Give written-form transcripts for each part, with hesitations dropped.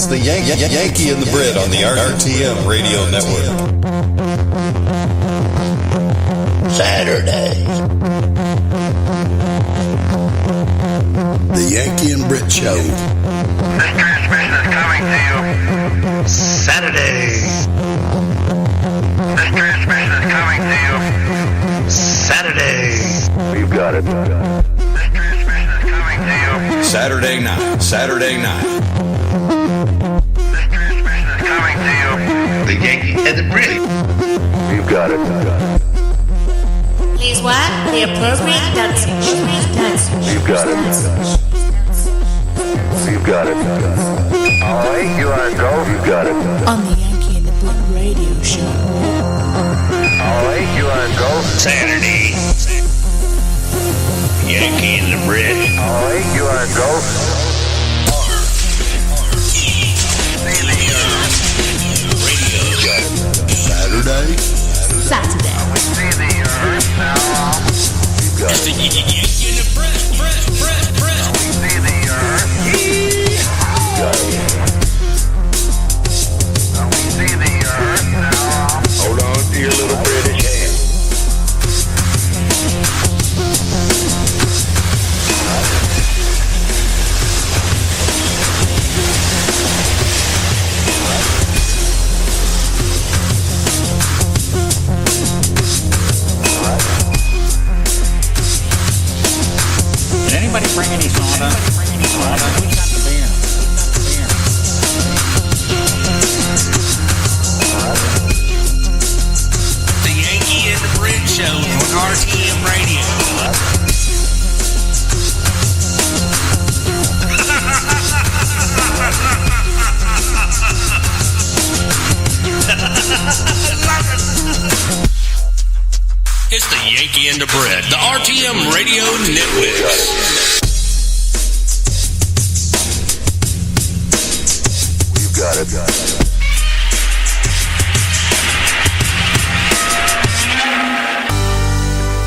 It's the Yanki and the Brit on the RTM Radio Network. Saturday. The Yanki and Brit Show. This transmission is coming to you. Saturday. This transmission is coming to you. Saturday. You got it. This transmission is coming to you. Saturday night. This transmission is coming to you. The Yanki and the Brit. You got it. Please what? The appropriate dancing shoes. You got it. You got it. All right, you are go. You got it. On the Yanki and the Brit radio show. All right, you are go. Saturday. Yanki and the Brit. All right, you are go. Saturday. Saturday. We see the earth now. You got it. We see the earth. You got it. We see the earth now. Hold on to your little British hand. Did anybody bring any soda? Who's got the beer? The Yanki and the Brit Show on RTM Radio. It's the Yanki and the Brit, the RTM Radio Network. You got it.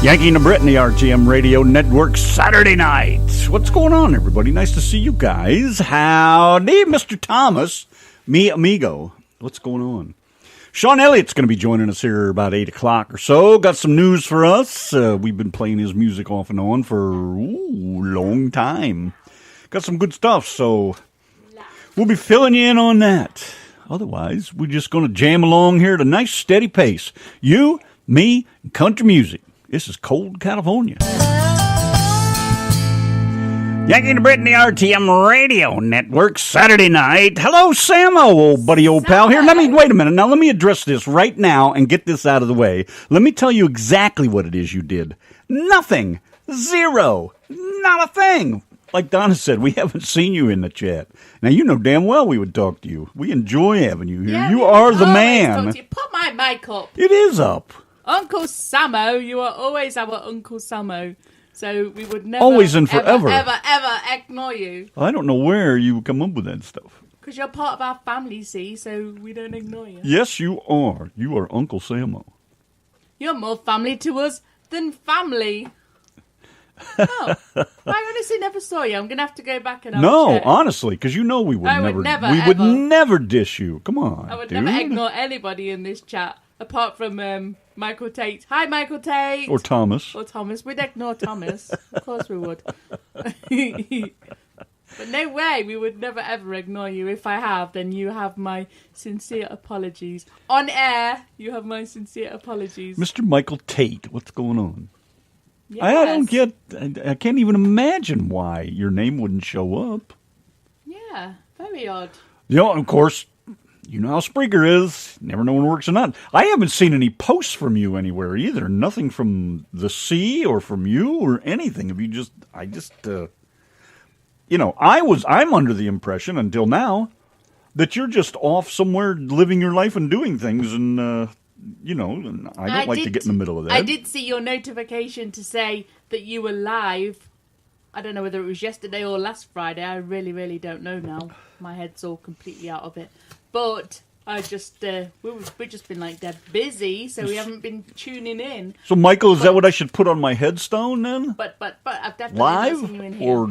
Yanki and the Brit and the RTM Radio Network Saturday night. What's going on, everybody? Nice to see you guys. Howdy, Mr. Thomas. Mi amigo. What's going on? Sean Elliott's going to be joining us here about 8 o'clock or so. Got some news for us. We've been playing his music off and on for a long time. Got some good stuff, so we'll be filling you in on that. Otherwise, we're just going to jam along here at a nice steady pace. You, me, and country music. This is Cold California. Yanki and the Brit and the RTM Radio Network Saturday night. Hello, Samo, old buddy, old pal. Here, wait a minute. Now, let me address this right now and get this out of the way. Let me tell you exactly what it is you did. Nothing. Zero. Not a thing. Like Donna said, we haven't seen you in the chat. Now, you know damn well we would talk to you. We enjoy having you here. Yeah, you are the always man. talk to you. Put my mic up. It is up. Uncle Samo, you are always our Uncle Samo. So we would never, Always and forever. ever ignore you. I don't know where you come up with that stuff. Because you're part of our family, see, so we don't ignore you. Yes, you are. You are Uncle Samo. You're more family to us than family. Oh, I honestly never saw you. I'm going to have to go back and No, check. honestly, because you know we would I would never, never, would ever. never dish you. Come on, I would dude. never ignore anybody in this chat, apart from Michael Tate. Hi, Michael Tate. Or Thomas. Or Thomas. We'd ignore Thomas. Of course we would. But no way, we would never ever ignore you. If I have, then you have my sincere apologies. On air, you have my sincere apologies. Mr. Michael Tate, what's going on? Yes. I don't get, I can't even imagine why your name wouldn't show up. Yeah, very odd. You know, of course, you know how Spreaker is. Never know when it works or not. I haven't seen any posts from you anywhere either. Nothing from the sea or from you or anything. Have you just, you know, I'm under the impression until now that you're just off somewhere living your life and doing things, and you know, I don't like to get in the middle of that. I did see your notification to say that you were live. I don't know whether it was yesterday or last Friday. I really, really don't know now. My head's all completely out of it. But I just, we've just been like dead busy, so we haven't been tuning in. So, Michael, is that what I should put on my headstone then? But I've definitely not seen you in Live? here. Or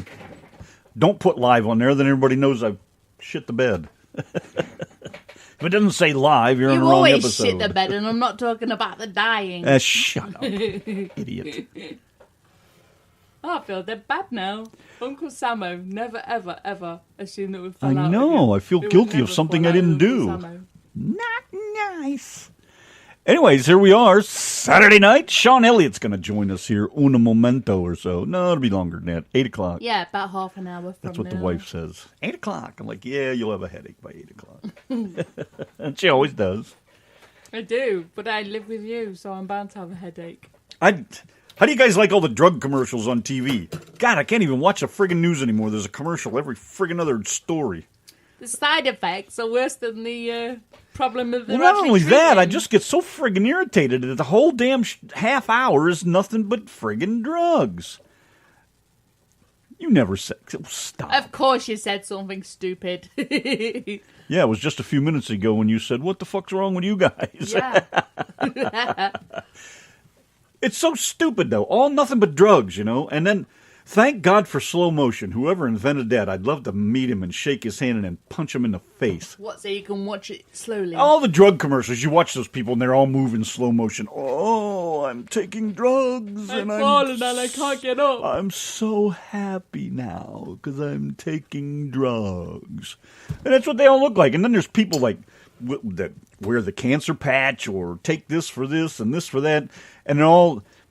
don't put live on there, then everybody knows I've shit the bed. If it doesn't say live, you're on You the wrong always episode. shit the bed, and I'm not talking about the dying. Shut up, idiot. Oh, I feel dead bad now. Uncle Samo never, ever, ever assumed that we I fell out. know. again. I feel We would guilty of never something fall I out didn't with do. Uncle Samo. Not nice. Anyways, here we are, Saturday night. Sean Elliott's going to join us here in a momento or so. No, it'll be longer than that. 8 o'clock. Yeah, about half an hour from That's what the now. wife says. 8 o'clock. I'm like, yeah, you'll have a headache by 8 o'clock. And she always does. I do, but I live with you, so I'm bound to have a headache. How do you guys like all the drug commercials on TV? God, I can't even watch the friggin' news anymore. There's a commercial every friggin' other story. The side effects are worse than the problem of the. Well, not only that, I just get so friggin' irritated that the whole damn half hour is nothing but friggin' drugs. You never said... Stop. Of course you said something stupid. Yeah, it was just a few minutes ago when you said, what the fuck's wrong with you guys? Yeah. It's so stupid, though. All nothing but drugs, you know? And then, thank God for slow motion. Whoever invented that, I'd love to meet him and shake his hand and then punch him in the face. What, so you can watch it slowly? All the drug commercials, you watch those people and they're all moving slow motion. Oh, I'm taking drugs. I'm and falling and I can't get up. I'm so happy now because I'm taking drugs. And that's what they all look like. And then there's people like that wear the cancer patch or take this for this and this for that. And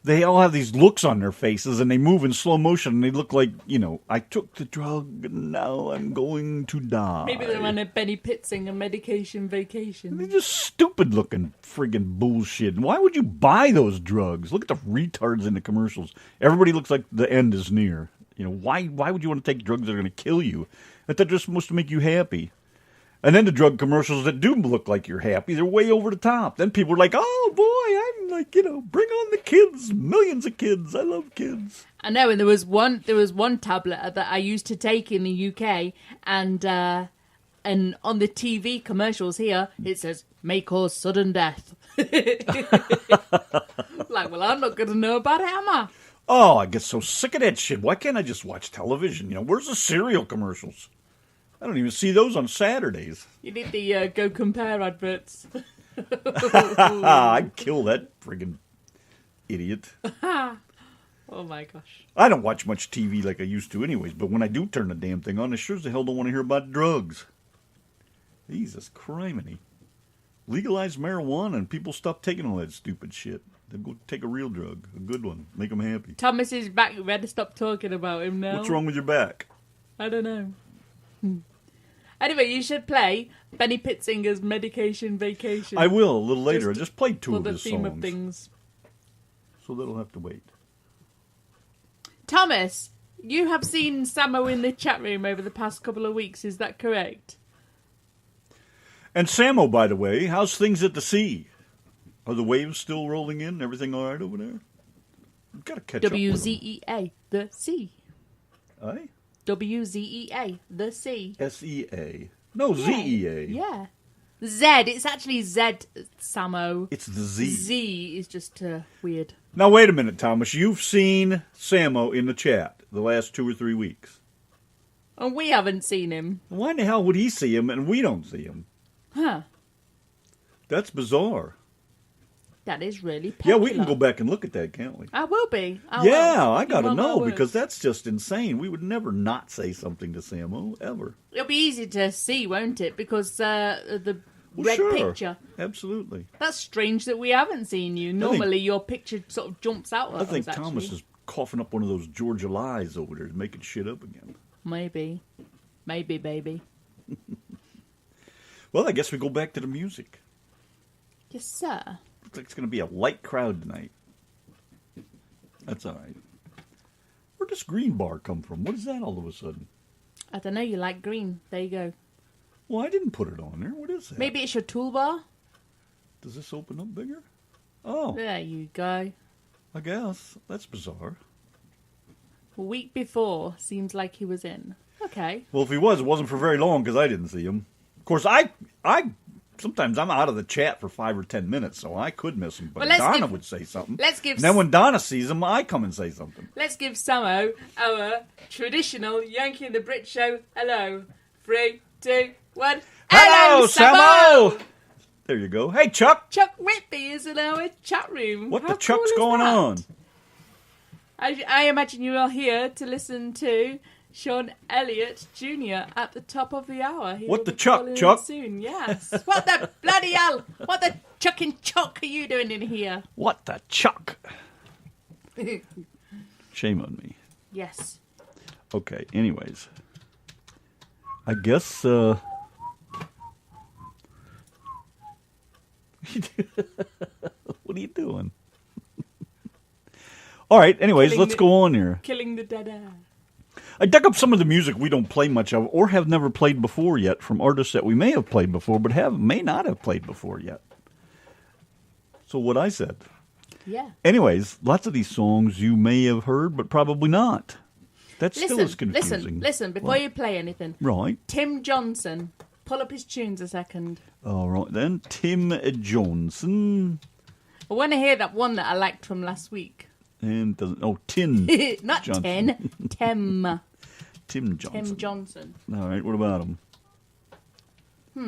they all have these looks on their faces and they move in slow motion and they look like, you know, I took the drug and now I'm going to die. Maybe they're on a Benny Pitzing, a medication vacation. They're just stupid looking friggin' bullshit. And why would you buy those drugs? Look at the retards in the commercials. Everybody looks like the end is near. You know, why would you want to take drugs that are going to kill you? That they're just supposed to make you happy. And then the drug commercials that do look like you're happy, they're way over the top. Then people are like, oh boy, I'm like, you know, bring on the kids. Millions of kids. I love kids. I know, and there was one tablet that I used to take in the UK, and on the TV commercials here, it says, may cause sudden death. Like, well, I'm not going to know about it, am I? Oh, I get so sick of that shit. Why can't I just watch television? You know, where's the cereal commercials? I don't even see those on Saturdays. You need the Go Compare adverts. I'd kill that friggin' idiot. Oh my gosh. I don't watch much TV like I used to anyways, but when I do turn the damn thing on, I sure as the hell don't want to hear about drugs. Jesus criminy. Legalize marijuana and people stop taking all that stupid shit. Then go take a real drug, a good one, make them happy. Thomas is back. We had to stop talking about him now. What's wrong with your back? I don't know. Anyway, you should play Benny Pitzinger's Medication Vacation. I will, a little later. I just played two for of the his theme songs. of things. So that'll have to wait. Thomas, you have seen Samo in the chat room over the past couple of weeks, is that correct? And Samo, by the way, how's things at the sea? Are the waves still rolling in? Everything all right over there? We've got to catch up with them. WZEA, the sea. Aye? WZEA, the sea. S-E-A. No, Z-E-A. Yeah. Z, it's actually Z, Samo. It's the Z. Z is just weird. Now, wait a minute, Thomas. You've seen Samo in the chat the last 2 or 3 weeks. And we haven't seen him. Why in the hell would he see him and we don't see him? Huh. That's bizarre. That is really Yeah, popular. we can go back and look at that, can't we? I will be. I I got to Mark my know words. because that's just insane. We would never not say something to Samo, ever. It'll be easy to see, won't it? Because the Well, red sure. picture. Absolutely. That's strange that we haven't seen you. Normally, your picture sort of jumps out at I think us, Thomas actually. is coughing up one of those Georgia lies over there, making shit up again. Maybe, baby. Well, I guess we go back to the music. Yes, sir. Looks like it's going to be a light crowd tonight. That's all right. Where'd this green bar come from? What is that all of a sudden? I don't know. You like green. There you go. Well, I didn't put it on there. What is that? Maybe it's your toolbar. Does this open up bigger? Oh, There you go. I guess. That's bizarre. A week before seems like he was in. Okay. Well, if he was, it wasn't for very long because I didn't see him. Of course, I sometimes I'm out of the chat for 5 or 10 minutes, so I could miss him. But Well, let's Donna give- would say something. let's give And then when Donna sees him, I come and say something. Let's give Samo our traditional Yankee and the Brit Show hello. 3, 2, 1. Hello, Samo! Samo! There you go. Hey, Chuck. Chuck Whitby is in our chat room. What How the Chuck's cool is going that? on? I imagine you are here to listen to Sean Elliott Jr. at the top of the hour. He What will the be Chuck, calling in Chuck? Soon, yes. What the bloody hell? What the chucking chuck are you doing in here? What the Chuck? Shame on me. Yes. Okay, anyways. I guess, what are you doing? All right, anyways, Killing let's the- go on here. Killing the dead air. I dug up some of the music we don't play much of or have never played before yet from artists that we may have played before but may not have played before yet. So what I said. Yeah. Anyways, lots of these songs you may have heard but probably not. That still is confusing. Listen, before What? you play anything. Right. Tim Johnson. Pull up his tunes a second. All right then. Tim Johnson. I want to hear that one that I liked from last week. And doesn't Tin Not Johnson. 10. Tim. Tim Johnson. Tim Johnson. All right, what about him?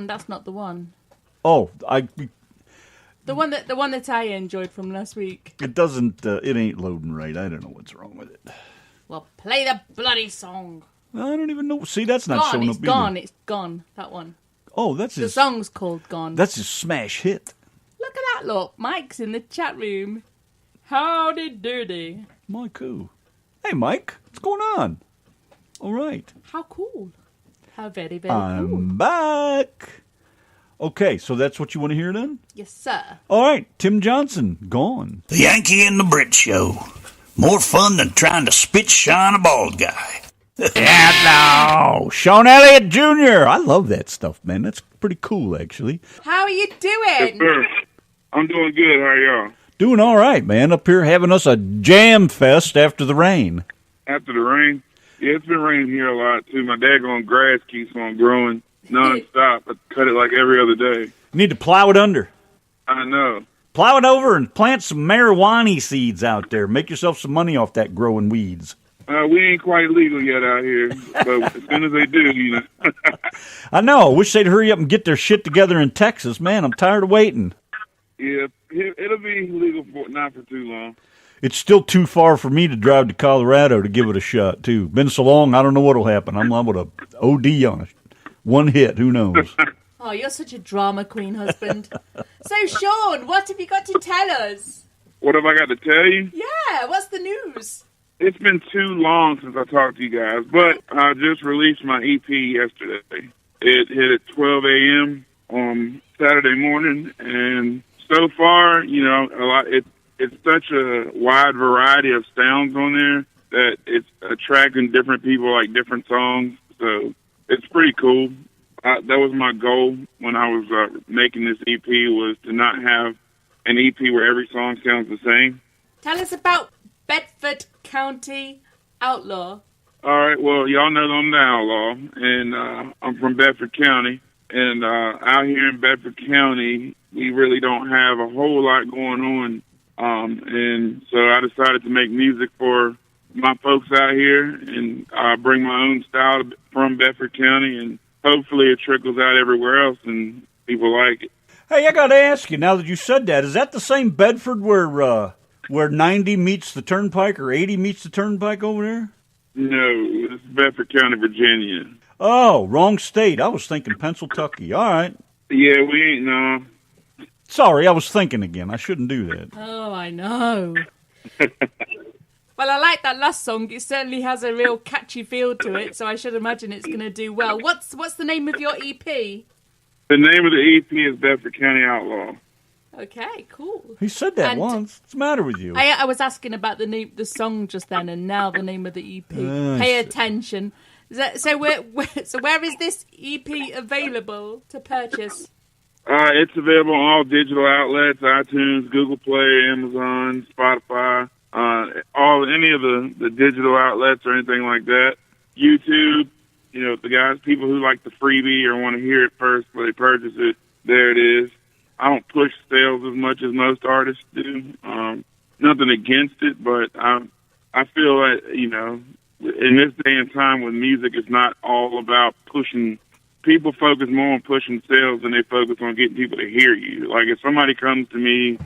That's not the one. Oh, The one that I enjoyed from last week. it doesn't it ain't loading right. I don't know what's wrong with it. Well, play the bloody song. I don't even know. See, that's not Gone. showing It's up gone. either. It's gone. That one. Oh, that's The his song's called Gone. That's his smash hit. Look at that, look. Mike's in the chat room. Howdy doody. Mike who? Hey Mike, what's going on? All right. How cool. How very, very cool. I'm back. Okay, so that's what you want to hear then? Yes, sir. All right, Tim Johnson, Gone. The Yanki and the Brit Show. More fun than trying to spit shine a bald guy. Hello, Sean Elliott Jr. I love that stuff, man. That's pretty cool, actually. How are you doing? Sir, I'm doing good. How are y'all? Doing all right, man. Up here having us a jam fest after the rain. After the rain? Yeah, it's been raining here a lot, too. My daggone grass keeps on growing nonstop. I cut it like every other day. You need to plow it under. I know. Plow it over and plant some marijuana seeds out there. Make yourself some money off that growing weeds. We ain't quite legal yet out here, but as soon as they do, you know. I know. I wish they'd hurry up and get their shit together in Texas. Man, I'm tired of waiting. Yeah, it'll be legal not for too long. It's still too far for me to drive to Colorado to give it a shot, too. Been so long, I don't know what'll happen. I'm liable to OD on it. One hit, who knows? Oh, you're such a drama queen, husband. So, Sean, what have you got to tell us? What have I got to tell you? Yeah, what's the news? It's been too long since I talked to you guys, but I just released my EP yesterday. It hit at 12 a.m. on Saturday morning, and so far, you know, a lot. It's such a wide variety of sounds on there that it's attracting different people, like different songs. So it's pretty cool. That was my goal when I was making this EP, was to not have an EP where every song sounds the same. Tell us about Bedford County Outlaw. All right, well, y'all know that I'm the Outlaw, and I'm from Bedford County. And out here in Bedford County, we really don't have a whole lot going on. And so I decided to make music for my folks out here and bring my own style from Bedford County, and hopefully it trickles out everywhere else and people like it. Hey, I got to ask you, now that you said that, is that the same Bedford where 90 meets the Turnpike or 80 meets the Turnpike over there? No, it's Bedford County, Virginia. Oh, wrong state. I was thinking Pennsylvania. All right. Yeah, we ain't, no. Sorry, I was thinking again. I shouldn't do that. Oh, I know. Well, I like that last song. It certainly has a real catchy feel to it, so I should imagine it's going to do well. What's the name of your EP? The name of the EP is Bedford County Outlaw. Okay, cool. He said that And- once. What's the matter with you? I was asking about the song just then, and now the name of the EP. Pay attention. So where is this EP available to purchase? It's available on all digital outlets: iTunes, Google Play, Amazon, Spotify, any of the digital outlets or anything like that. YouTube, you know, people who like the freebie or want to hear it first before they purchase it, there it is. I don't push sales as much as most artists do. Nothing against it, but I feel that, you know, in this day and time with music, it's not all about pushing people focus more on pushing sales than they focus on getting people to hear you. Like if somebody comes to me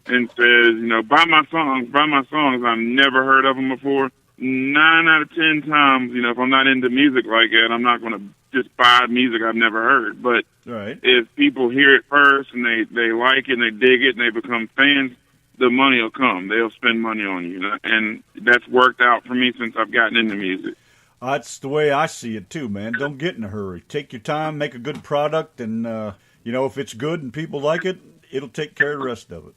and says, buy my songs, I've never heard of them before. 9 out of 10 times, if I'm not into music like that, I'm not going to just buy music I've never heard. But Right. if people hear it first and they like it and they dig it and they become fans, the money will come. They'll spend money on you. And that's worked out for me since I've gotten into music. That's the way I see it, too, man. Don't get in a hurry. Take your time, make a good product, and, if it's good and people like it, it'll take care of the rest of it.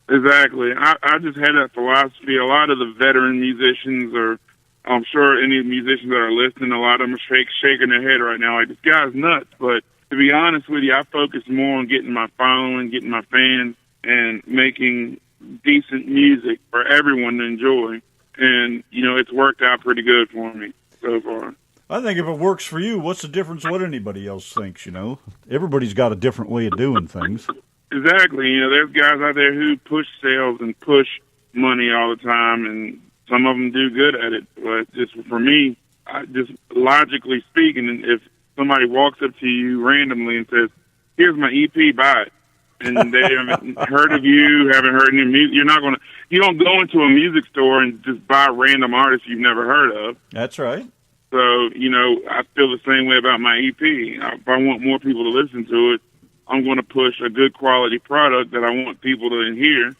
Exactly. I just had that philosophy. A lot of the veteran musicians, or I'm sure any musicians that are listening, a lot of them are shaking their head right now like, this guy's nuts. But to be honest with you, I focus more on getting my following, getting my fans, and making decent music for everyone to enjoy. And, it's worked out pretty good for me so far. I think if it works for you, what's the difference what anybody else thinks, Everybody's got a different way of doing things. Exactly. There's guys out there who push sales and push money all the time, and some of them do good at it. But just for me, just logically speaking, if somebody walks up to you randomly and says, here's my EP, buy it, and they haven't heard of you, haven't heard any music, you don't go into a music store and just buy random artists you've never heard of. That's right. So, I feel the same way about my EP. If I want more people to listen to it, I'm going to push a good quality product that I want people to hear.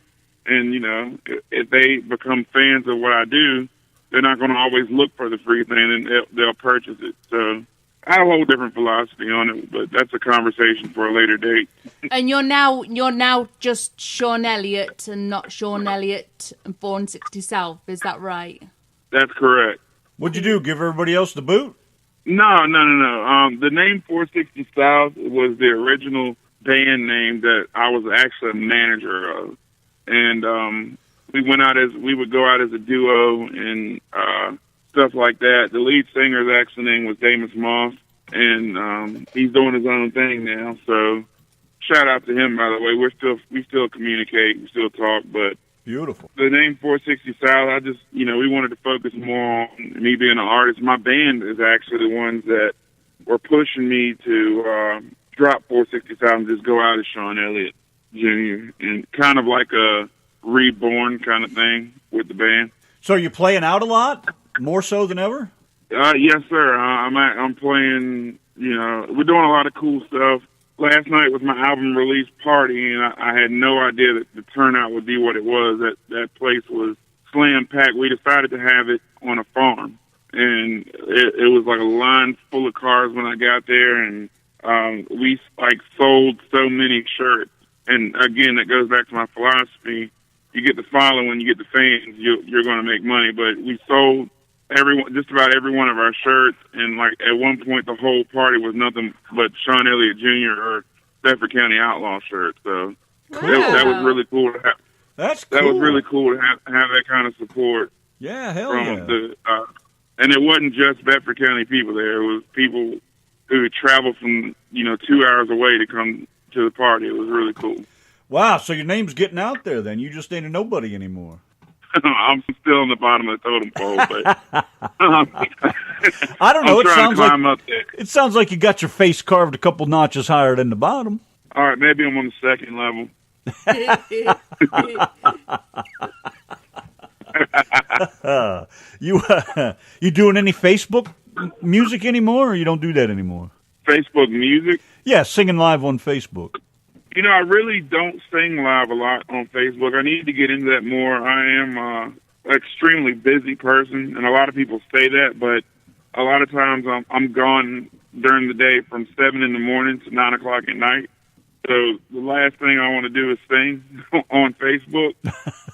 And, if they become fans of what I do, they're not going to always look for the free thing, and they'll purchase it. So I have a whole different philosophy on it, but that's a conversation for a later date. And you're now just Sean Elliott and not Sean Elliott and 460 South, is that right? That's correct. What'd you do, give everybody else the boot? No. The name 460 South was the original band name that I was actually a manager of. And we would go out as a duo and stuff like that. The lead singer's actual name was Damus Moss, and he's doing his own thing now. So shout out to him, by the way. We still communicate, we still talk, but beautiful. The name 460 South, I just, we wanted to focus more on me being an artist. My band is actually the ones that were pushing me to drop 460 South and just go out as Sean Elliott Jr. and kind of like a reborn kind of thing with the band. So you're playing out a lot, more so than ever? Yes, sir. I'm playing, we're doing a lot of cool stuff. Last night was my album release party, and I had no idea that the turnout would be what it was. That place was slam-packed. We decided to have it on a farm, and it was like a line full of cars when I got there, and we sold so many shirts. And again, that goes back to my philosophy. You get the following, you get the fans, you're going to make money. But we sold just about every one of our shirts, and at one point the whole party was nothing but Sean Elliott Jr. or Bedford County Outlaw shirts. So that was really cool to have. That's cool. That was really cool to have that kind of support. Yeah, hell from yeah. And it wasn't just Bedford County people there. It was people who traveled from 2 hours away to come to the party. It was really cool. Wow, so your name's getting out there then. You just ain't a nobody anymore. I'm still on the bottom of the totem pole, but I don't know. I'm trying to climb up there. It sounds like you got your face carved a couple notches higher than the bottom. All right, maybe I'm on the second level. You doing any Facebook music anymore, or you don't do that anymore? Facebook music? Yeah, singing live on Facebook. I really don't sing live a lot on Facebook. I need to get into that more. I am an extremely busy person, and a lot of people say that, but a lot of times I'm gone during the day from 7 in the morning to 9 o'clock at night. So the last thing I want to do is sing on Facebook.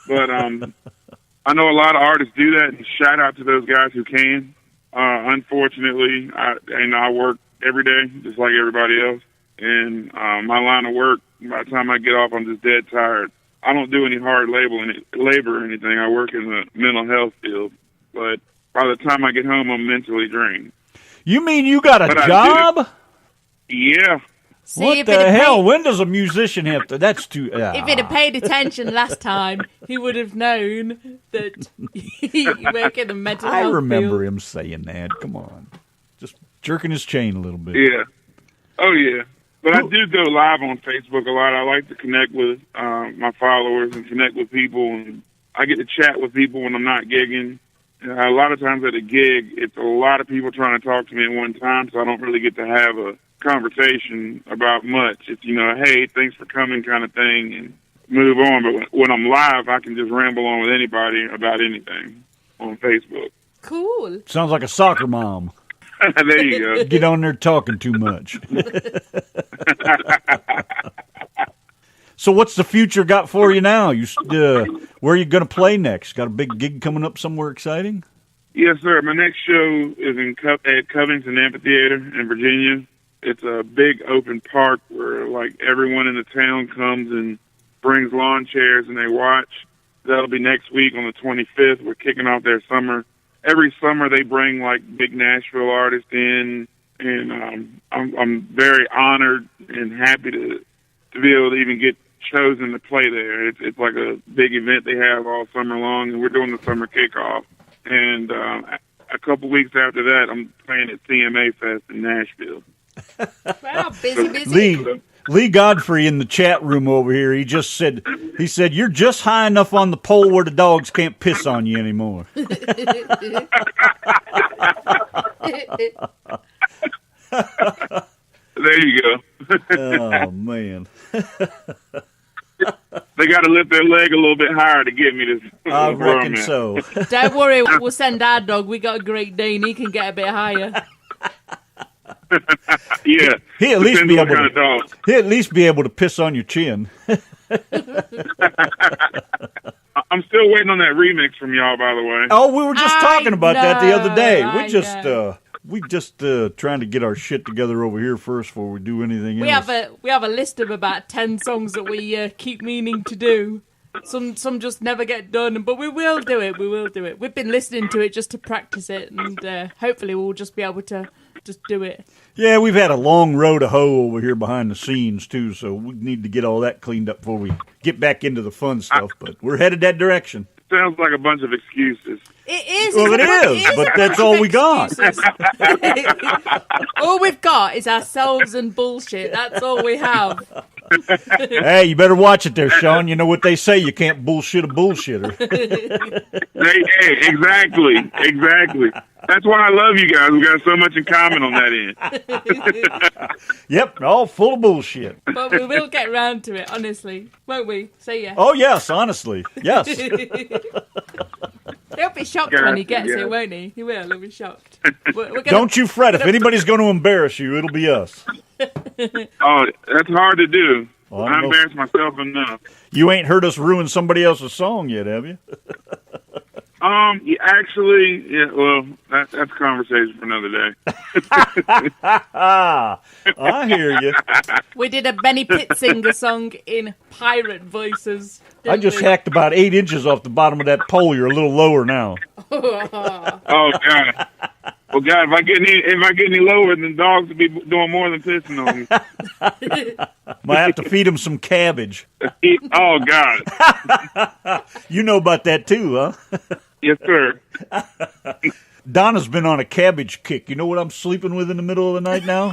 But I know a lot of artists do that, and shout out to those guys who can. Unfortunately, I work every day just like everybody else. And my line of work, by the time I get off, I'm just dead tired. I don't do any hard labor or anything. I work in the mental health field. But by the time I get home, I'm mentally drained. You mean you got a job? Yeah. See, what the hell? When does a musician have to? That's too... If he'd have paid attention last time, he would have known that you work in the mental health I remember field. him saying that. Come on. Just jerking his chain a little bit. Yeah. Oh, yeah. But I do go live on Facebook a lot. I like to connect with my followers and connect with people. And I get to chat with people when I'm not gigging. A lot of times at a gig, it's a lot of people trying to talk to me at one time, so I don't really get to have a conversation about much. It's, hey, thanks for coming kind of thing, and move on. But when I'm live, I can just ramble on with anybody about anything on Facebook. Cool. Sounds like a soccer mom. There you go. Get on there talking too much. So what's the future got for you now? Where are you going to play next? Got a big gig coming up somewhere exciting? Yes, sir. My next show is at Covington Amphitheater in Virginia. It's a big open park where, everyone in the town comes and brings lawn chairs and they watch. That'll be next week on the 25th. We're kicking off their summer. Every summer they bring, big Nashville artists in, and I'm very honored and happy to be able to even get chosen to play there. It's like a big event they have all summer long, and we're doing the summer kickoff. And a couple weeks after that, I'm playing at CMA Fest in Nashville. Wow, busy. Lee Godfrey in the chat room over here, he said, you're just high enough on the pole where the dogs can't piss on you anymore. There you go. Oh, man. They got to lift their leg a little bit higher to get me to. I reckon so. Don't worry, we'll send our dog. We got a Great Dane. He can get a bit higher. Yeah. He'll at least be able to piss on your chin. I'm still waiting on that remix from y'all, by the way. Oh, we were just talking about that the other day. We just trying to get our shit together over here first before we do anything else. We have a list of about 10 songs that we keep meaning to do. Some just never get done, but we will do it. We will do it. We've been listening to it just to practice it, and hopefully we'll just be able to just do it. Yeah, we've had a long row to hoe over here behind the scenes, too, so we need to get all that cleaned up before we get back into the fun stuff, but we're headed that direction. Sounds like a bunch of excuses. It is. Well, it is, but that's all we got. All we've got is ourselves and bullshit. That's all we have. Hey, you better watch it there, Sean. You know what they say, you can't bullshit a bullshitter. Hey, exactly. That's why I love you guys. We got so much in common on that end. Yep, all full of bullshit. But we will get round to it, honestly. Won't we? Say yes. Oh, yes, honestly. Yes. He'll be shocked when he gets it, won't he? He will. He'll be shocked. Don't you fret. If anybody's going to embarrass you, it'll be us. Oh, that's hard to do. Well, I embarrass myself enough. You ain't heard us ruin somebody else's song yet, have you? Well, that's a conversation for another day. I hear you. We did a Benny Pittsinger song in pirate voices. I just hacked about 8 inches off the bottom of that pole. You're a little lower now. Oh, God. Well, God, if I get any lower, then dogs will be doing more than pissing on me. Might have to feed them some cabbage. Oh, God. You know about that, too, huh? Yes, sir. Donna's been on a cabbage kick. You know what I'm sleeping with in the middle of the night now?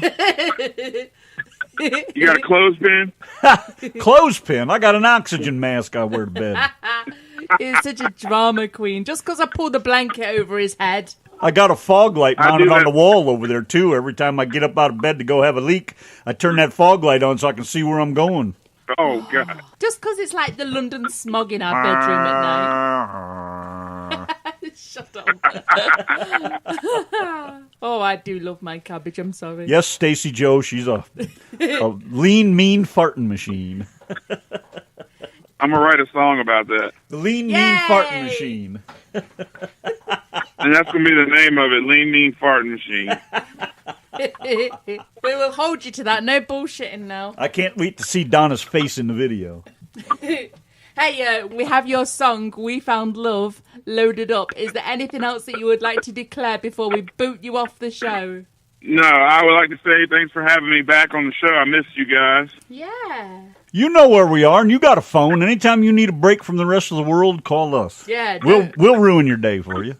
You got a clothespin? Clothespin. I got an oxygen mask I wear to bed. He's such a drama queen. Just because I pulled the blanket over his head. I got a fog light mounted on the wall over there, too. Every time I get up out of bed to go have a leak, I turn that fog light on so I can see where I'm going. Oh, God. Just because it's like the London smog in our bedroom at night. Shut up. Oh, I do love my cabbage. I'm sorry. Yes, Stacy Joe, she's a lean, mean farting machine. I'm going to write a song about that. The lean, mean farting machine. And that's going to be the name of it, Lean, Mean Farting Machine. We will hold you to that. No bullshitting now. I can't wait to see Donna's face in the video. Hey, we have your song, We Found Love, loaded up. Is there anything else that you would like to declare before we boot you off the show? No, I would like to say thanks for having me back on the show. I missed you guys. Yeah. You know where we are, and you got a phone. Anytime you need a break from the rest of the world, call us. Yeah. We'll ruin your day for you.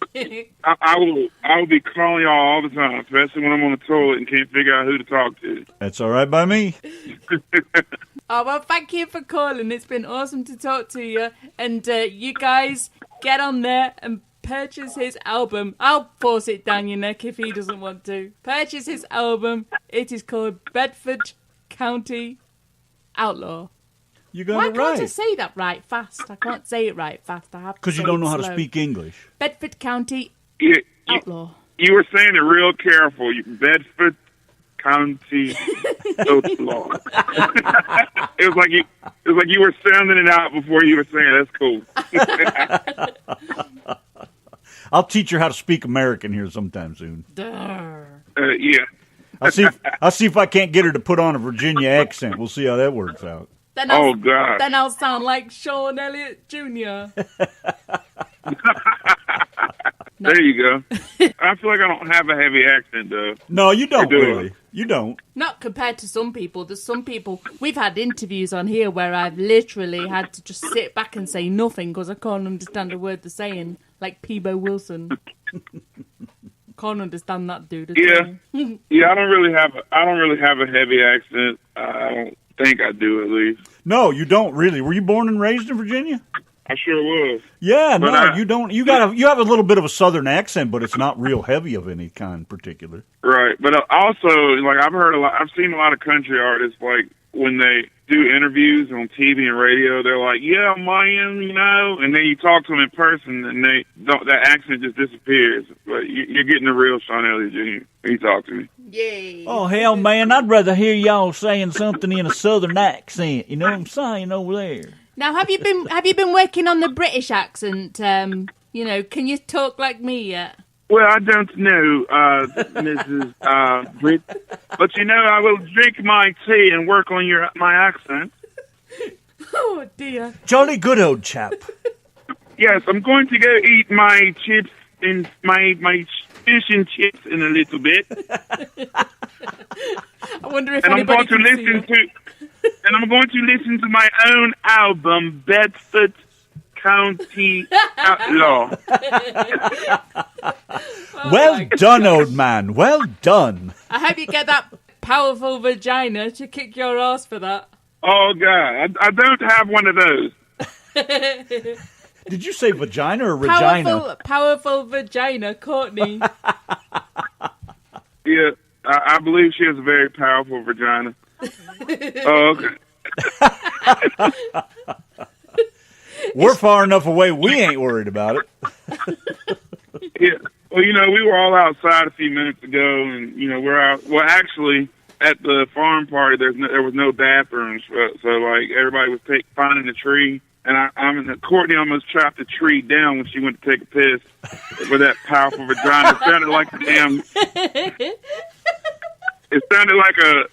I will be calling y'all all the time, especially when I'm on the toilet and can't figure out who to talk to. That's all right by me. Oh, well, thank you for calling. It's been awesome to talk to you. And you guys get on there and purchase his album. I'll force it down your neck if he doesn't want to. Purchase his album. It is called Bedford County Outlaw. You got Why it can't right. I say that right fast? I can't say it right fast. I have to Because you say don't it know how to slow. speak English. Bedford County Outlaw. You were saying it real careful. Bedford County Outlaw. It was like you were sounding it out before you were saying it. That's cool. I'll teach her how to speak American here sometime soon. Yeah. I'll see if I can't get her to put on a Virginia accent. We'll see how that works out. Then Oh, God. Then I'll sound like Sean Elliott Jr. There you go. I feel like I don't have a heavy accent, though. No, you don't do. really. You don't. Not compared to some people. There's some people, we've had interviews on here where I've literally had to just sit back and say nothing because I can't understand a word they're saying, like Peebo Wilson. Can't understand that dude at all. Yeah. I don't really have a heavy accent. I don't think I do, at least. No, you don't really. Were you born and raised in Virginia? I sure was. Yeah, But no, you don't. You have a little bit of a southern accent, but it's not real heavy of any kind particular. Right, but also, like, I've seen a lot of country artists, like, when they do interviews on TV and radio, they're like, yeah, man, you know, and then you talk to them in person, and that accent just disappears. But you're getting the real Sean Elliott Jr. when you talk to me. Yay. Oh, hell, man, I'd rather hear y'all saying something in a southern accent. You know what I'm saying over there? Now, have you been working on the British accent? Can you talk like me yet? Well, I don't know, Mrs. Brit, but I will drink my tea and work on my accent. Oh dear. Jolly good old chap. Yes, I'm going to go eat my chips and my fish and chips in a little bit. I wonder if And I'm anybody going to can see listen you. and I'm going to listen to my own album, Bedford County Outlaw. Well done, old man. Well done. I hope you get that powerful vagina to kick your ass for that. Oh, God. I don't have one of those. Did you say vagina or Regina? Powerful vagina, Courtney. Yeah, I believe she has a very powerful vagina. Oh, okay. We're far enough away, we ain't worried about it. Yeah. Well, we were all outside a few minutes ago, and, we're out. Well, actually, at the farm party, there was no bathrooms, so like, everybody was finding a tree, and Courtney almost chopped the tree down when she went to take a piss with that powerful vagina. It sounded like It sounded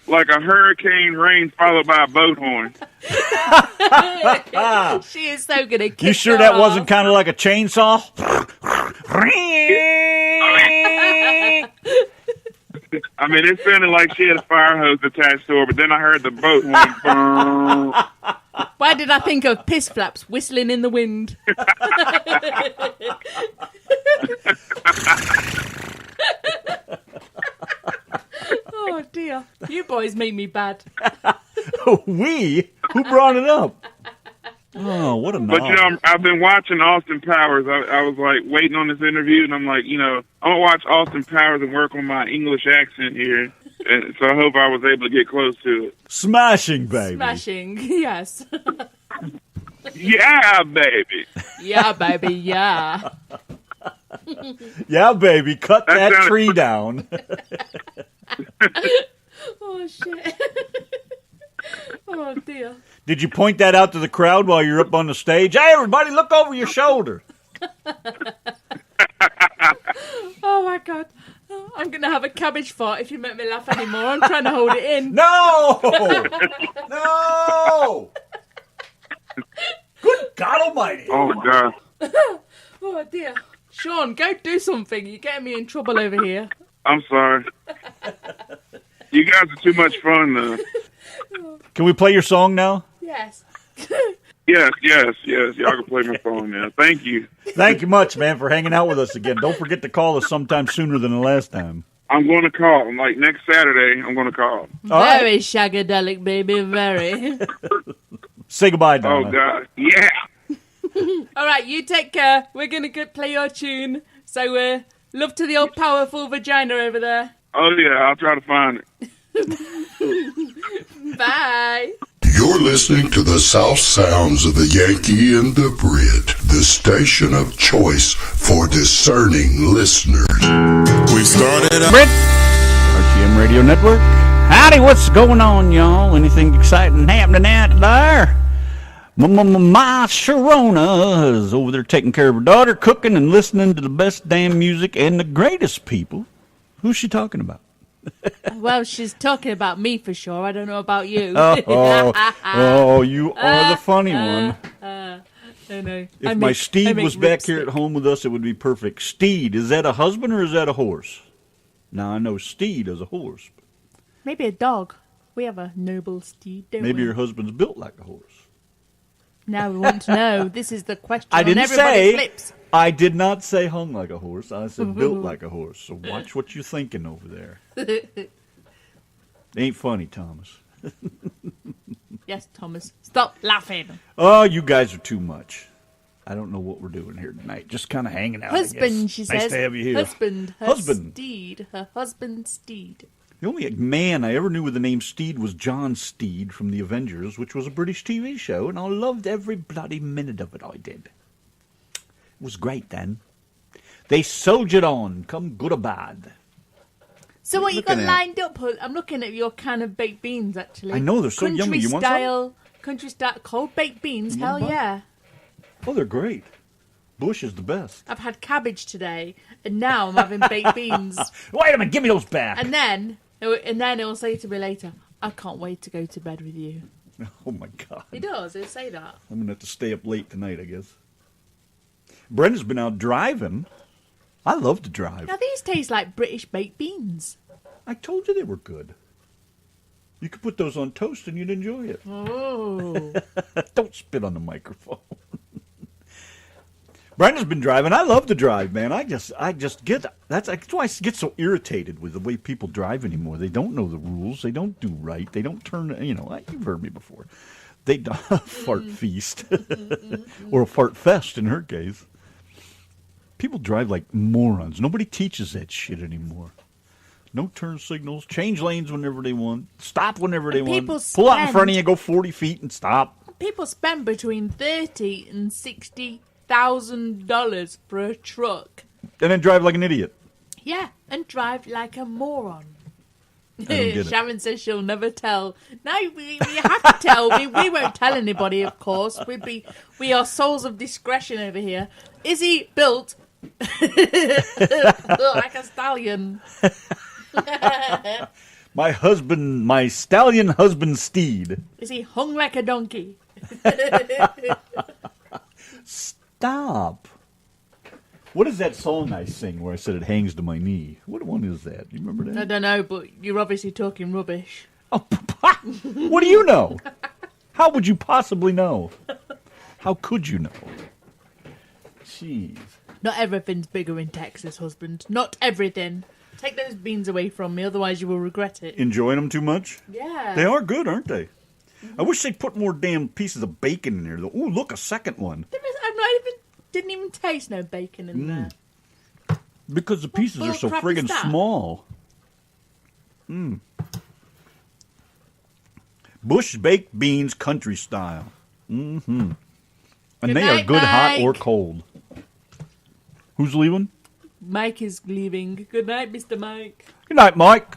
like a hurricane rain followed by a boat horn. She is so gonna kick You sure your that ass. wasn't kind of like a chainsaw? I mean, it sounded like she had a fire hose attached to her, but then I heard the boat horn. Why did I think of piss flaps whistling in the wind? Oh dear. You boys make me bad. We? Who brought it up? Oh, what a But, knob. I've been watching Austin Powers. I was, like, waiting on this interview, and I'm like, I'm going to watch Austin Powers and work on my English accent here. And so I hope I was able to get close to it. Smashing, baby. Smashing, yes. Yeah, baby. Yeah, baby, yeah. Yeah, baby, cut that sounded- tree down. Oh, shit. Oh, dear. Did you point that out to the crowd while you're up on the stage? Hey, everybody, look over your shoulder. Oh, my God. Oh, I'm going to have a cabbage fart if you make me laugh anymore. I'm trying to hold it in. No! No! Good God almighty. Oh, God. Oh, dear. Sean, go do something. You're getting me in trouble over here. I'm sorry. You guys are too much fun, though. Can we play your song now? Yes. Yes. Y'all can play my song now. Thank you. Thank you much, man, for hanging out with us again. Don't forget to call us sometime sooner than the last time. I'm going to call. Like, next Saturday, I'm going to call. All right. Very shagadelic, baby, very. Say goodbye, Donna. Oh, God. Yeah. All right, you take care. We're going to play your tune. So, love to the old powerful vagina over there. Oh, yeah, I'll try to find it. Bye. You're listening to the South Sounds of the Yankee and the Brit, the station of choice for discerning listeners. We started out. Brit, RTM Radio Network. Howdy, what's going on, y'all? Anything exciting happening out there? My Sharona is over there taking care of her daughter, cooking and listening to the best damn music and the greatest people. Who's she talking about? Well, she's talking about me for sure. I don't know about you. Oh, you are the funny one. I know. If my Steed was back here at home with us, it would be perfect. Steed, is that a husband or is that a horse? Now, I know Steed is a horse. Maybe a dog. We have a noble steed, don't Maybe we? your husband's built like a horse. Now we want to know. This is the question I on didn't everybody's say. lips. I did not say hung like a horse. I said built like a horse. So watch what you're thinking over there. Ain't funny, Thomas. Yes, Thomas. Stop laughing. Oh, you guys are too much. I don't know what we're doing here tonight. Just kind of hanging out. I Husband, guess. she Nice says. to have you here. Husband. Her Husband. Steed. Her husband's steed. The only man I ever knew with the name Steed was John Steed from The Avengers, which was a British TV show, and I loved every bloody minute of it I did. It was great then. They soldiered on, come good or bad. So what you got looking at? lined up? I'm looking at your can of baked beans, actually. I know, they're so yummy. You want some? Country style cold baked beans. You Hell want one? yeah. Oh, they're great. Bush is the best. I've had cabbage today, and now I'm having baked beans. Wait a minute, give me those back. And then it'll say to me later, I can't wait to go to bed with you. Oh, my God. It does. It'll say that. I'm going to have to stay up late tonight, I guess. Brenda's been out driving. I love to drive. Now, these taste like British baked beans. I told you they were good. You could put those on toast and you'd enjoy it. Oh. Don't spit on the microphone. Brenda's been driving. I love to drive, man. I just get that's why I get so irritated with the way people drive anymore. They don't know the rules. They don't do right. They don't turn. You've heard me before. They don't fart feast or a fart fest in her case. People drive like morons. Nobody teaches that shit anymore. No turn signals. Change lanes whenever they want. Stop whenever they want. Pull out in front of you. Go 40 feet and stop. People spend between $30,000 and $60,000 for a truck. And then drive like an idiot. Yeah, and drive like a moron. I don't get it. Sharon says she'll never tell. No, we have to tell. We won't tell anybody, of course. We are souls of discretion over here. Is he built like a stallion? My stallion husband Steed. Is he hung like a donkey? Stop. What is that song I sing where I said it hangs to my knee? What one is that? Do you remember I that? don't know, but you're obviously talking rubbish. Oh, what do you know? How would you possibly know? How could you know? Jeez. Not everything's bigger in Texas, husband. Not everything. Take those beans away from me, otherwise you will regret it. Enjoying them too much? Yeah. They are good, aren't they? I wish they'd put more damn pieces of bacon in there. Ooh, look, a second one. Didn't even taste no bacon in there. Because the pieces are so bullcrap friggin' is that? small. Bush baked beans country style. And Good they are night, good hot Mike. or cold. Who's leaving? Mike is leaving. Good night, Mr. Mike. Good night, Mike.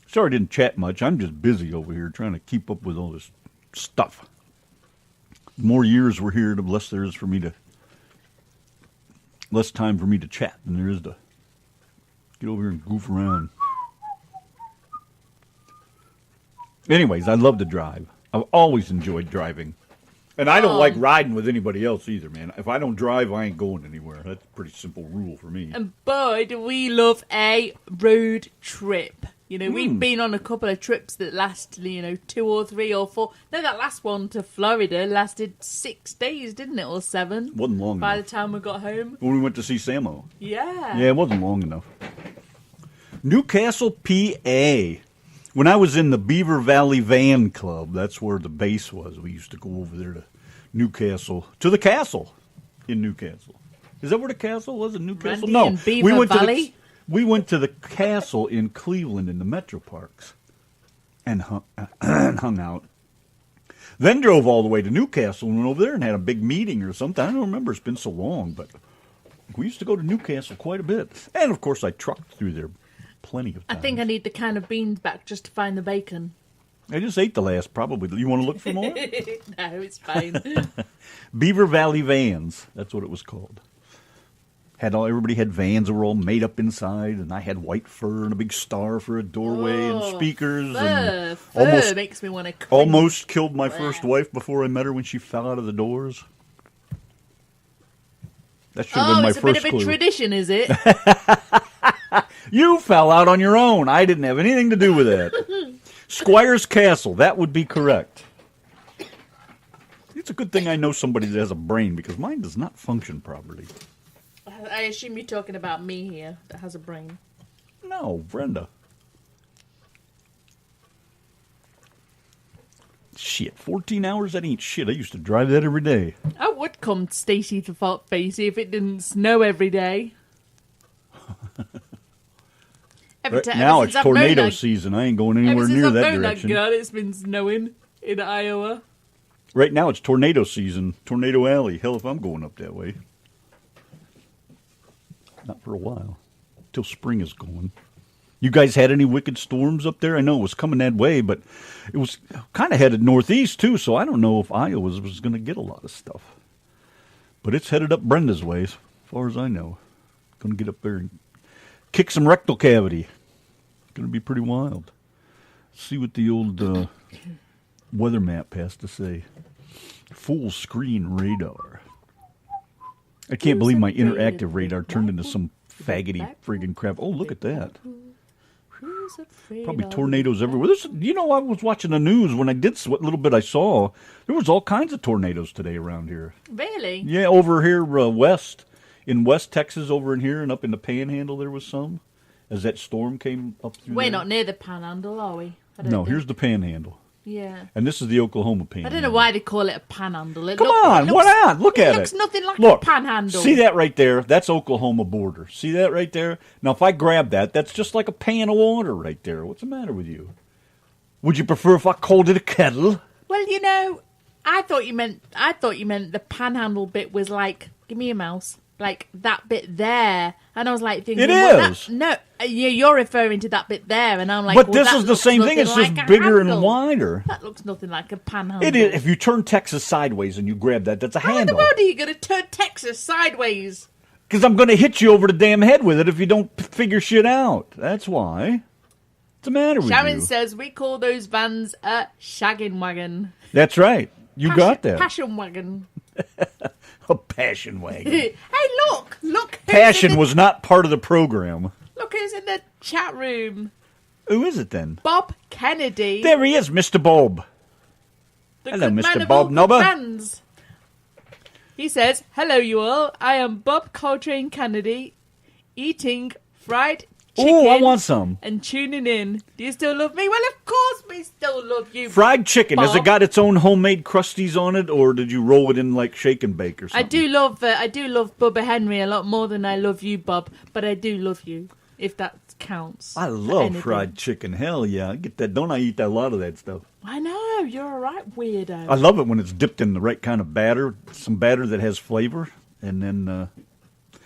Sorry I didn't chat much. I'm just busy over here trying to keep up with all this stuff. The more years we're here, the less there is for me to... less time for me to chat than there is to get over here and goof around. Anyways, I love to drive. I've always enjoyed driving. And I don't like riding with anybody else either, man. If I don't drive, I ain't going anywhere. That's a pretty simple rule for me. And boy, do we love a road trip. We've been on a couple of trips that last, 2 or 3 or 4. No, that last one to Florida lasted 6 days, didn't it? Or 7? Wasn't long by enough. the time we got home. When we went to see Samo. Yeah. Yeah, it wasn't long enough. Newcastle, PA. When I was in the Beaver Valley Van Club, that's where the base was. We used to go over there to Newcastle, to the castle in Newcastle. Is that where the castle was in Newcastle? Randy No, and Beaver Valley? We went to the castle in Cleveland in the Metro Parks and hung out. Then drove all the way to Newcastle and went over there and had a big meeting or something. I don't remember. It's been so long, but we used to go to Newcastle quite a bit. And, of course, I trucked through there plenty of times. I think I need the can of beans back just to find the bacon. I just ate the last, probably. You want to look for more? No, it's fine. Beaver Valley Vans. That's what it was called. Everybody had vans that were all made up inside, and I had white fur and a big star for a doorway and speakers. Fur makes me want to cringe. Almost killed my first wife before I met her when she fell out of the doors. That should have been my first clue. It's a bit of a tradition, is it? You fell out on your own. I didn't have anything to do with that. Squire's Castle. That would be correct. It's a good thing I know somebody that has a brain, because mine does not function properly. I assume you're talking about me here, that has a brain. No, Brenda. Shit, 14 hours? That ain't shit. I used to drive that every day. I would come Stacey to Fort Facey if it didn't snow every day. Now it's tornado season. I ain't going anywhere near that direction. God, it's been snowing in Iowa. Right now it's tornado season. Tornado Alley. Hell, if I'm going up that way. Not for a while. Till spring is going. You guys had any wicked storms up there? I know it was coming that way, but it was kind of headed northeast, too, so I don't know if Iowa was going to get a lot of stuff. But it's headed up Brenda's way, as far as I know. Going to get up there and kick some rectal cavity. It's going to be pretty wild. See what the old weather map has to say. Full screen radar. I can't believe my interactive radar turned into some faggoty friggin' crap. Oh, look at that. Probably tornadoes everywhere. I was watching the news when I did what little bit I saw. There was all kinds of tornadoes today around here. Really? Yeah, over here west. In West Texas, over in here, and up in the Panhandle, there was some. As that storm came up through We're there. not near the Panhandle, are we? No, here's the Panhandle. Yeah. And this is the Oklahoma Panhandle. I don't know why they call it a panhandle. Come on, why not? Look at it. It looks nothing like a panhandle. See that right there? That's Oklahoma border. See that right there? Now, if I grab that, that's just like a pan of water right there. What's the matter with you? Would you prefer if I called it a kettle? Well, I thought you meant the panhandle bit was like, give me a mouse, like that bit there. And I was like thinking, it is. You're referring to that bit there, and I'm like, but this is the same thing. It's just bigger and wider. That looks nothing like a panhandle. It is. If you turn Texas sideways and you grab that, that's a handle. How in the world are you going to turn Texas sideways? Because I'm going to hit you over the damn head with it if you don't figure shit out. That's why. What's the matter with you? Sharon says we call those vans a shaggin' wagon. That's right. You got that. Passion wagon. A passion wagon. Hey, look. Passion was not part of the program. Look who's in the chat room. Who is it then? Bob Kennedy. There he is, Mr. Bob. Hello, Mr. Bob Nobber. He says, hello, you all. I am Bob Coltrane Kennedy, eating fried chicken. Oh, I want some. And tuning in. Do you still love me? Well, of course we still love you. Fried chicken. Bob. Has it got its own homemade crusties on it, or did you roll it in like shake and bake or something? I do love Bubba Henry a lot more than I love you, Bob. But I do love you, if that counts. I love fried chicken. Hell yeah. I get that. Don't I eat a lot of that stuff? I know. You're a right weirdo. I love it when it's dipped in the right kind of batter. Some batter that has flavor. And then,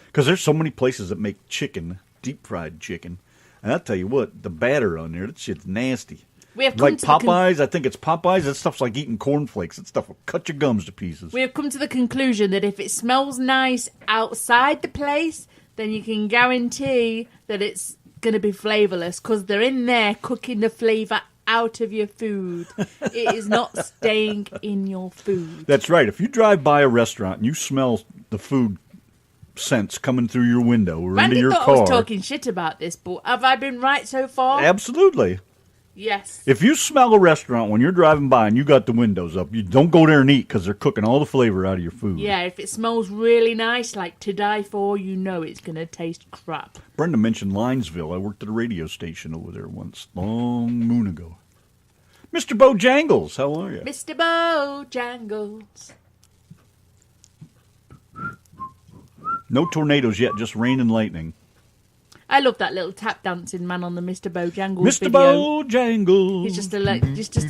because there's so many places that make chicken, deep fried chicken. And I'll tell you what, the batter on there, that shit's nasty. We have like Popeyes, I think it's Popeyes. That stuff's like eating cornflakes. That stuff will cut your gums to pieces. We have come to the conclusion that if it smells nice outside the place, then you can guarantee that it's going to be flavourless because they're in there cooking the flavour out of your food. It is not staying in your food. That's right. If you drive by a restaurant and you smell the food scents coming through your window or Randy into your thought car. I was talking shit about this, but have I been right so far? Absolutely. Yes. If you smell a restaurant when you're driving by and you got the windows up, you don't go there and eat because they're cooking all the flavor out of your food. Yeah, if it smells really nice, like to die for, you know it's going to taste crap. Brenda mentioned Linesville. I worked at a radio station over there once, long moon ago. Mr. Bojangles, how are you? Mr. Bojangles. No tornadoes yet, just rain and lightning. I love that little tap dancing man on the Mr. Bojangles Mr. video. Bojangles. He's just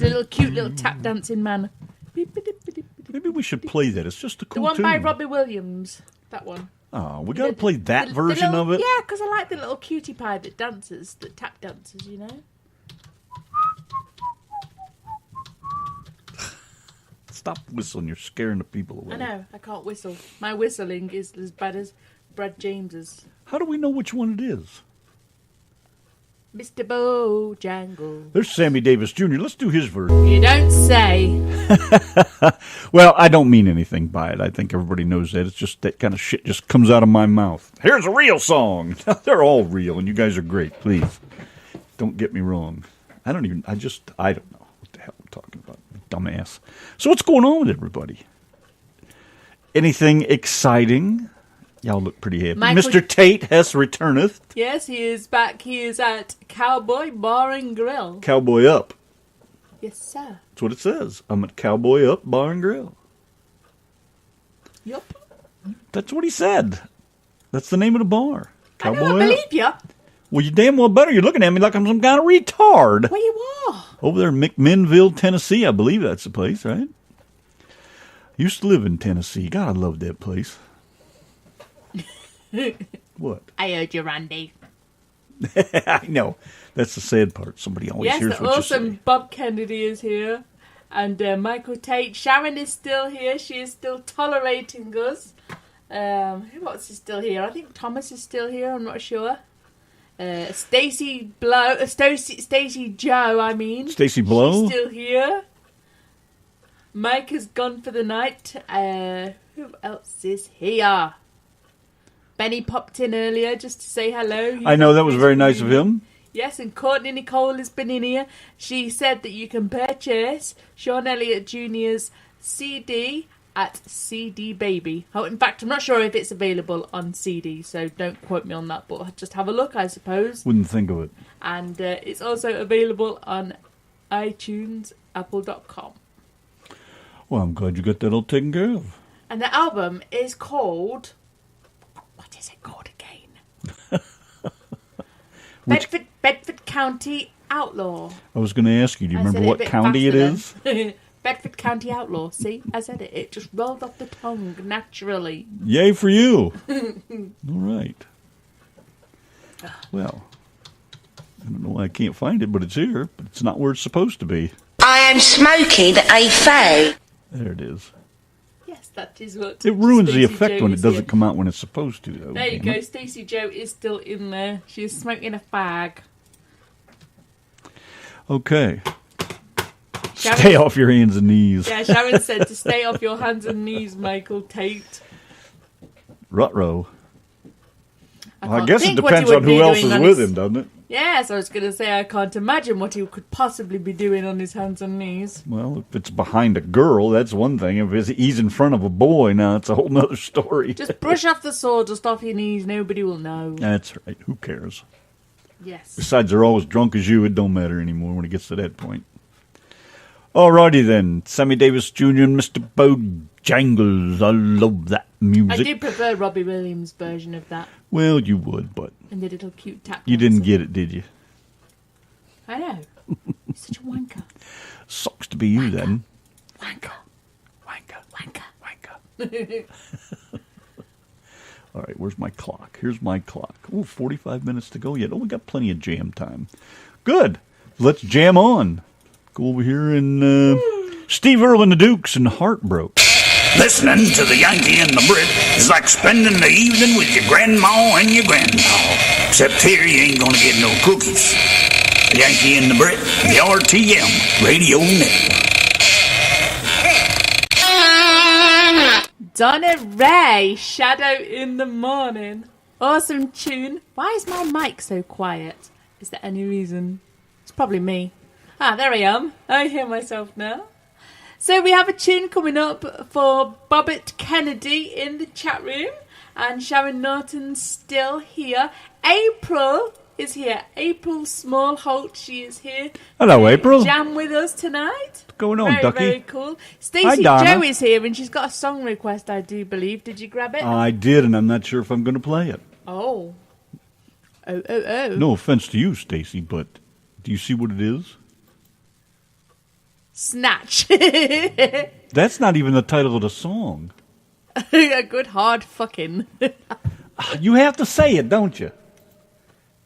a little cute little tap dancing man. Maybe we should play that. It's just a The cool one tune. by Robbie Williams. That one. Oh, we got to play that The version little- of it? Yeah, because I like the little cutie pie that dances, that tap dances, you know? Stop whistling. You're scaring the people away. I know, I can't whistle. My whistling is as bad as Brad James's. How do we know which one it is? Mr. Bojangles. There's Sammy Davis Jr. Let's do his version. You don't say. Well, I don't mean anything by it. I think everybody knows that. It's just that kind of shit just comes out of my mouth. Here's a real song. They're all real, and you guys are great. Please, don't get me wrong. I don't know what the hell I'm talking about. Dumbass. So what's going on with everybody? Anything exciting? Y'all look pretty happy. Mr. Tate has returneth. Yes, he is back. He is at Cowboy Bar and Grill. Cowboy Up. Yes, sir. That's what it says. I'm at Cowboy Up Bar and Grill. Yup. That's what he said. That's the name of the bar. Cowboy I don't believe you. Well, you damn well better. You're looking at me like I'm some kind of retard. Where you are? Over there in McMinnville, Tennessee. I believe that's the place, right? Used to live in Tennessee. God, I love that place. What? I heard you, Randy. I know. That's the sad part. Somebody always Yes, hears the what awesome you say. Bob Kennedy is here. And Michael Tate. Sharon is still here. She is still tolerating us. Who else is still here? I think Thomas is still here. I'm not sure. Stacey Joe, I mean. Stacey Blow? She's still here. Mike has gone for the night. Who else is here? Benny popped in earlier just to say hello. I know, that was very nice of him. Yes, and Courtney Nicole has been in here. She said that you can purchase Sean Elliott Jr.'s CD at CD Baby. Oh, in fact, I'm not sure if it's available on CD, so don't quote me on that, but just have a look, I suppose. Wouldn't think of it. And it's also available on iTunes, apple.com. Well, I'm glad you got that all taken care of. And the album is called... What is it called again? Bedford County Outlaw. I was going to ask you, do you I remember said it a what bit county it faster is? then. Bedford County Outlaw. See, I said it. It just rolled off the tongue naturally. Yay for you. All right. Well, I don't know why I can't find it, but it's here. But it's not where it's supposed to be. I am smoking a fag. There it is. Yes, that is what. It ruins the Stacey effect Joe when it is doesn't here. come out when it's supposed to, though. There you damn go. it. Stacey Joe is still in there. She is smoking a fag. Okay. Sharon- Stay off your hands and knees. Yeah, Sharon said to stay off your hands and knees, Michael Tate. Ruh-roh. Well, I can't guess it think what depends he on would be who else doing is on with his- him, doesn't it? Yes, I was going to say I can't imagine what he could possibly be doing on his hands and knees. Well, if it's behind a girl, that's one thing. If he's in front of a boy, now it's a whole nother story. Just brush off the sawdust off your knees. Nobody will know. That's right. Who cares? Yes. Besides, they're always drunk as you. It don't matter anymore when it gets to that point. Alrighty then. Sammy Davis Jr. and Mr. Bojangles. I love that music. I do prefer Robbie Williams' version of that. Well, you would, but And the little cute tap. you didn't dancer. get it, did you? I know. He's such a wanker. Sucks to be you then. Wanker. Wanker. All right, where's my clock? Here's my clock. Ooh, 45 minutes to go yet. Oh, we got plenty of jam time. Good. Let's jam on. Go over here and Steve Earle and the Dukes and Heartbroke. Listening to the Yankee and the Brit is like spending the evening with your grandma and your grandpa. Except here you ain't gonna get no cookies. Yanki and the Brit, the RTM Radio Network. Donna Ray, Shadow in the Morning. Awesome tune. Why is my mic so quiet? Is there any reason? It's probably me. Ah, there I am. I hear myself now. So we have a tune coming up for Bobbett Kennedy in the chat room. And Sharon Norton's still here. April is here. April Smallholt, she is here. Hello, April. Jam with us tonight. What's going on, Ducky? Very cool. Hi, Stacey Donna. Joe is here, and she's got a song request, I do believe. Did you grab it? I did, and I'm not sure if I'm going to play it. Oh. Oh. No offense to you, Stacy, but do you see what it is? Snatch. That's not even the title of the song. A good hard fucking. You have to say it, don't you?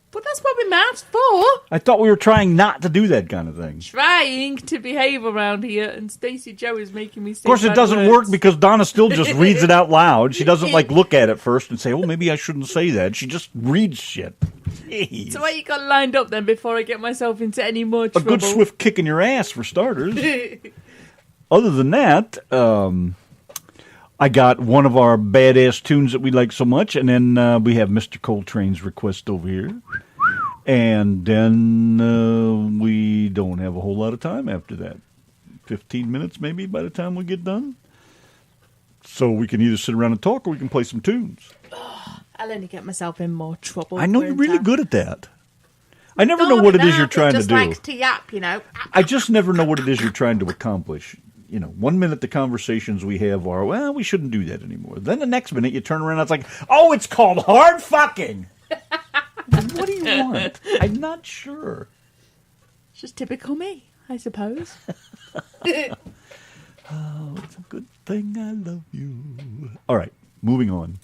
But that's what we masked for. I thought we were trying not to do that kind of thing. Trying to behave around here, and Stacey Joe is making me say Of course, it bad doesn't words. work because Donna still just reads it out loud. She doesn't, look at it first and say, oh, maybe I shouldn't say that. She just reads shit. Jeez. So what you got lined up then before I get myself into any more A trouble? good swift kick in your ass, for starters. Other than that, I got one of our badass tunes that we like so much, and then we have Mr. Coltrane's request over here. And then we don't have a whole lot of time after that. 15 minutes maybe by the time we get done. So we can either sit around and talk or we can play some tunes. I'll only get myself in more trouble. I know you're won't really I? good at that. I never know what it is you're trying to just do. likes to yap, you know. I just never know what it is you're trying to accomplish. You know, 1 minute the conversations we have are, well, we shouldn't do that anymore. Then the next minute you turn around and it's like, oh, it's called hard fucking. What do you want? I'm not sure. It's just typical me, I suppose. Oh, it's a good thing I love you. All right, moving on.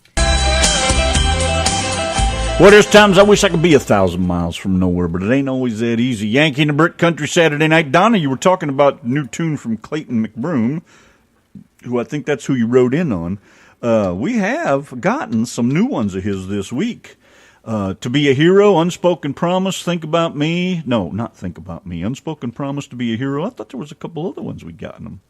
Well, there's times I wish I could be 1,000 miles from nowhere, but it ain't always that easy. Yankee and the Brit Country Saturday Night. Donna, you were talking about a new tune from Clayton McBroom, who I think that's who you wrote in on. We have gotten some new ones of his this week. To Be a Hero, Unspoken Promise, Think About Me. No, not Think About Me. Unspoken Promise, To Be a Hero. I thought there was a couple other ones we'd gotten them.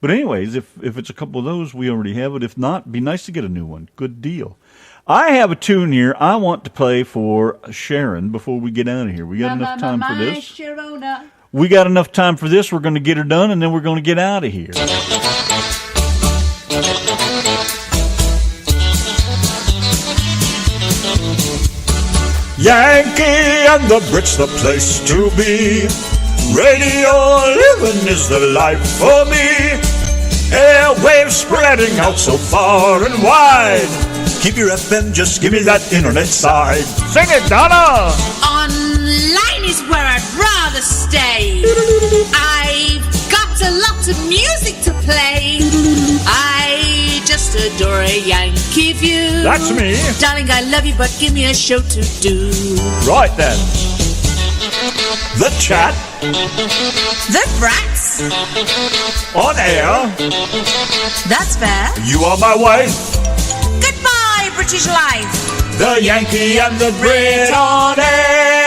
But anyways, if it's a couple of those, we already have it. If not, be nice to get a new one. Good deal. I have a tune here I want to play for Sharon before we get out of here. We got enough time for this. Sharona. We got enough time for this. We're going to get her done, and then we're going to get out of here. Yankee and the Brit's the place to be. Radio living is the life for me. Airwaves spreading out so far and wide. Keep your FM, just give me that internet side. Sing it, Donna! Online is where I'd rather stay. I've got a lot of music to play. I just adore a Yankee view. That's me. Darling, I love you, but give me a show to do. Right then. The chat. The brats. On air. That's fair. You are my wife. Goodbye, British life. The Yankee and the Brit on air.